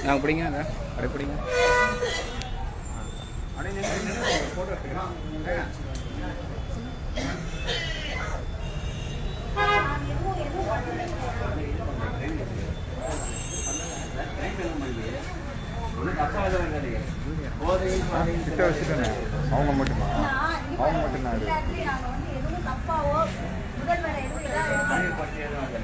நாங்கள் பிடிங்க அப்படியே பிடிங்க. ஃபோட்டோ எடுத்துக்கலாம். அவங்க மட்டுமா? அவங்க மட்டும்தான்.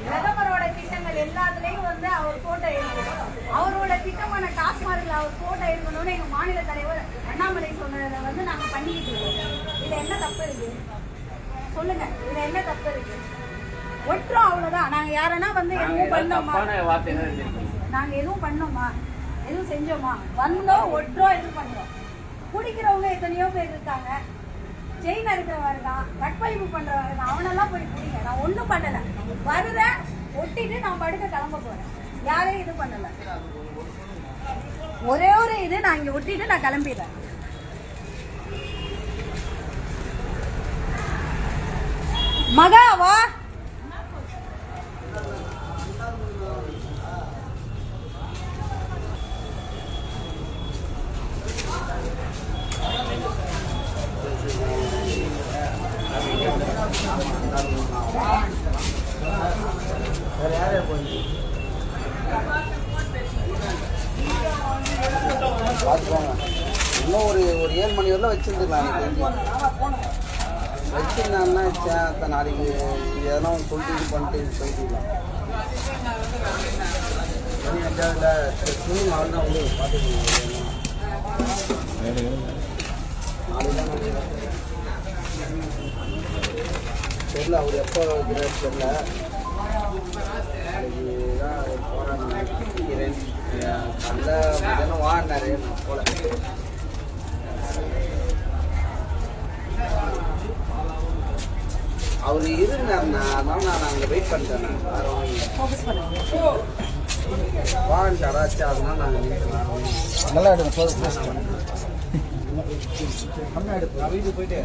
பிரதமரோட திட்டங்கள் எல்லாத்துலயும் வந்து அவர் போட்டோ எடுக்கணும். அவரோட திட்டமான டாஸ்மார்க்ல அவர் போட்டோ எடுக்கணும்னு எங்க மாநில தலைவர் அண்ணாமலை சொன்னதை வந்து நாங்க பண்ணிக்கிட்டு இருக்கோம். இதுல என்ன தப்பு இருக்கு சொல்லுங்க? இதுல என்ன தப்பு இருக்கு? ஒட்டுறோம், அவ்வளவுதான். நாங்க யாரனா வந்து எதுவும் பண்ணோமா? நாங்க எதுவும் பண்ணோமா? எதுவும் செஞ்சோமா? வந்தோம், ஒட்டுறோம், எதுவும் பண்றோம். குடிக்கிறவங்க எத்தனையோ பேர் இருக்காங்க. செயின் அறுக்கிறவங்க இருக்கான், கட்பழிப்பு பண்றவங்க இருக்கான். அவனெல்லாம் போய் குடிங்க. நான் ஒன்றும் பண்ணல. வருவேன், ஒட்டிட்டு நான் படுக்க கிளம்ப போறேன். யாரையும் இது பண்ணல. ஒரே ஒரு இது நான் இங்க ஒட்டிட்டு நான் கிளம்பிடுறேன். மகாவா இன்னும் ஒரு 7 மணி வரலாம் வச்சிருந்துக்கலாம். வச்சிருந்தாங்கன்னா நாளைக்கு எதனா சொல்லிட்டு இது பண்ணிட்டு போயிட்டுலாம். துணி நாள் தான் வந்து பார்த்துக்கலாம். தெரியல அவர் எப்போ வைக்கிறாரு தெரியல. நாளைக்கு தான் போகிறேன் நினைக்கிறேன். நல்ல தினம் வாங்கினாரு நான் போல. அவர் இருந்தாருண்ணா, அதான் நான் அங்கே வெயிட் பண்ணிட்டேன். வாங்கிட்டாராச்சு, அதனால நாங்கள் நல்லா எடுப்போம். போயிட்டு